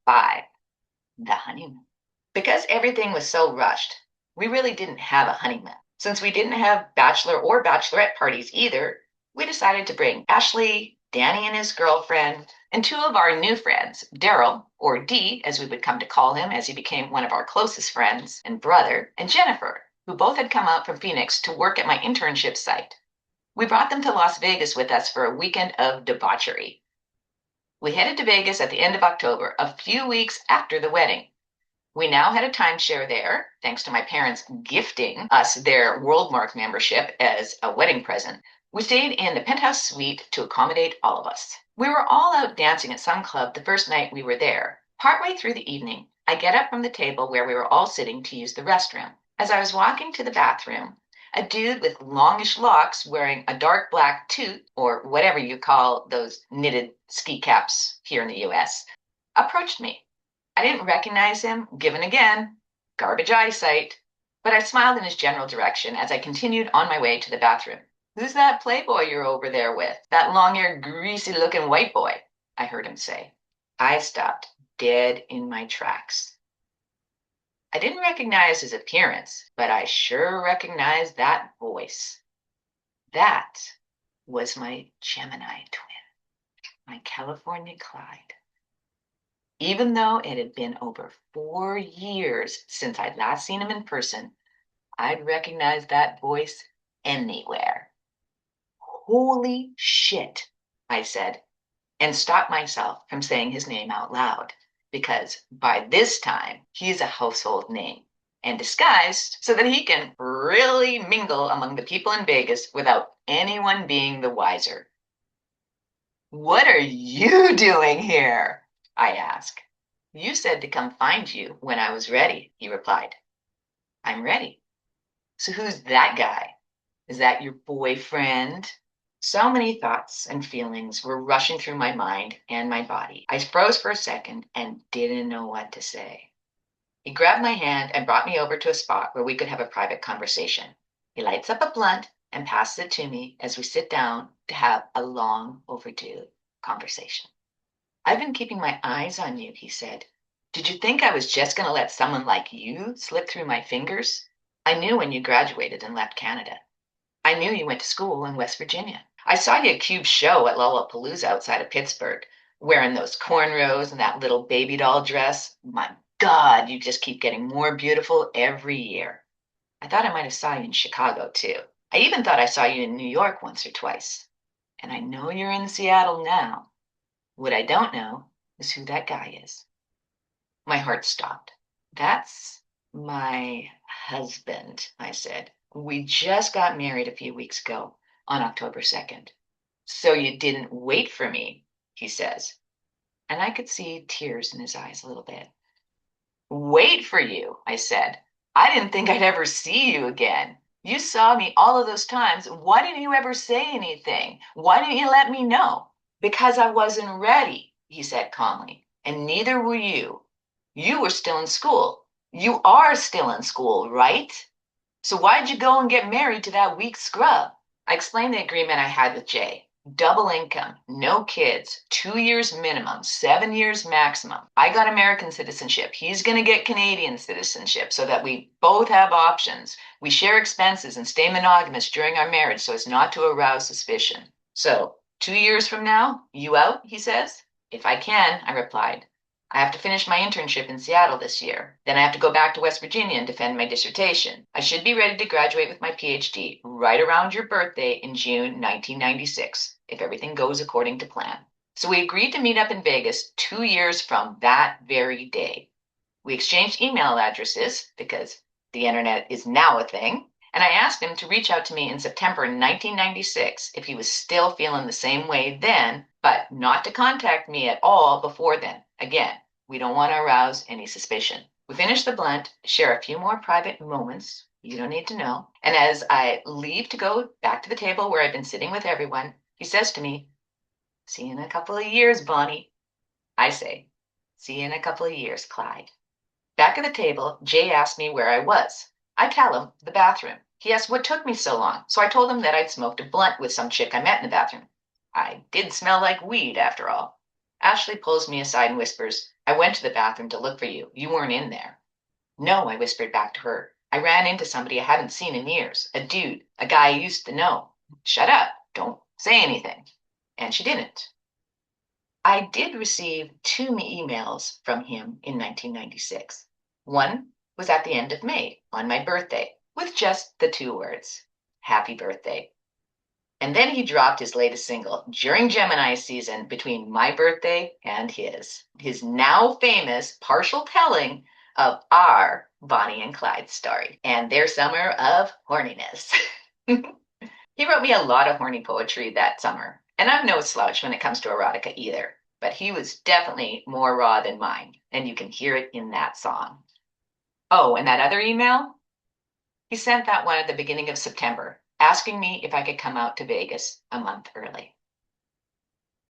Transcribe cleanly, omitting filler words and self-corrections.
5. The honeymoon. Because everything was so rushed, we really didn't have a honeymoon. Since we didn't have bachelor or bachelorette parties either, we decided to bring Ashley, Danny and his girlfriend, and two of our new friends, Daryl, or D, as we would come to call him as he became one of our closest friends, and brother, and Jennifer, who both had come up from Phoenix to work at my internship site. We brought them to Las Vegas with us for a weekend of debauchery. We headed to Vegas at the end of October, a few weeks after the wedding. We now had a timeshare there, thanks to my parents gifting us their WorldMark membership as a wedding present. We stayed in the penthouse suite to accommodate all of us. We were all out dancing at some club the first night we were there. Partway through the evening, I get up from the table where we were all sitting to use the restroom. As I was walking to the bathroom, a dude with longish locks wearing a dark black toque, or whatever you call those knitted ski caps here in the US, approached me. I didn't recognize him, given again, garbage eyesight, but I smiled in his general direction as I continued on my way to the bathroom. Who's that playboy you're over there with? That long-haired, greasy-looking white boy, I heard him say. I stopped dead in my tracks. I didn't recognize his appearance, but I sure recognized that voice. That was my Gemini twin, my California Clyde. Even though it had been over 4 years since I'd last seen him in person, I'd recognize that voice anywhere. Holy shit, I said, and stopped myself from saying his name out loud, because by this time he's a household name and disguised so that he can really mingle among the people in Vegas without anyone being the wiser. What are you doing here? I asked. You said to come find you when I was ready, he replied. I'm ready. So who's that guy? Is that your boyfriend? So many thoughts and feelings were rushing through my mind and my body. I froze for a second and didn't know what to say. He grabbed my hand and brought me over to a spot where we could have a private conversation. He lights up a blunt and passes it to me as we sit down to have a long overdue conversation. I've been keeping my eyes on you, he said. Did you think I was just going to let someone like you slip through my fingers? I knew when you graduated and left Canada. I knew you went to school in West Virginia. I saw you at Cube's show at Lollapalooza outside of Pittsburgh, wearing those cornrows and that little baby doll dress. My God, you just keep getting more beautiful every year. I thought I might have saw you in Chicago, too. I even thought I saw you in New York once or twice. And I know you're in Seattle now. What I don't know is who that guy is. My heart stopped. That's my husband, I said. We just got married a few weeks ago on October 2nd. So you didn't wait for me, he says. And I could see tears in his eyes a little bit. Wait for you, I said. I didn't think I'd ever see you again. You saw me all of those times. Why didn't you ever say anything? Why didn't you let me know? Because I wasn't ready, he said calmly. And neither were you. You were still in school. You are still in school, right? So why'd you go and get married to that weak scrub? I explained the agreement I had with Jay. Double income, no kids, 2 years minimum, 7 years maximum. I got American citizenship. He's going to get Canadian citizenship so that we both have options. We share expenses and stay monogamous during our marriage so as not to arouse suspicion. So, 2 years from now, you out, he says? If I can, I replied. I have to finish my internship in Seattle this year. Then I have to go back to West Virginia and defend my dissertation. I should be ready to graduate with my PhD right around your birthday in June 1996, if everything goes according to plan. So we agreed to meet up in Vegas 2 years from that very day. We exchanged email addresses because the internet is now a thing, and I asked him to reach out to me in September 1996 if he was still feeling the same way then, but not to contact me at all before then. Again, we don't want to arouse any suspicion. We finish the blunt, share a few more private moments you don't need to know, and as I leave to go back to the table where I've been sitting with everyone, he says to me, see you in a couple of years, Bonnie. I say, see you in a couple of years, Clyde. Back at the table, Jay asked me where I was. I tell him the bathroom. He asked what took me so long, so I told him that I'd smoked a blunt with some chick I met in the bathroom. I did smell like weed, after all. Ashley pulls me aside and whispers, I went to the bathroom to look for you. You weren't in there. No, I whispered back to her. I ran into somebody I hadn't seen in years. A dude, a guy I used to know. Shut up. Don't say anything. And she didn't. I did receive two emails from him in 1996. One was at the end of May, on my birthday, with just the two words, Happy Birthday. And then he dropped his latest single during Gemini season between my birthday and his now famous partial telling of our Bonnie and Clyde story and their summer of horniness. He wrote me a lot of horny poetry that summer, and I'm no slouch when it comes to erotica either, but he was definitely more raw than mine, and you can hear it in that song. Oh, and that other email? He sent that one at the beginning of September, asking me if I could come out to Vegas a month early.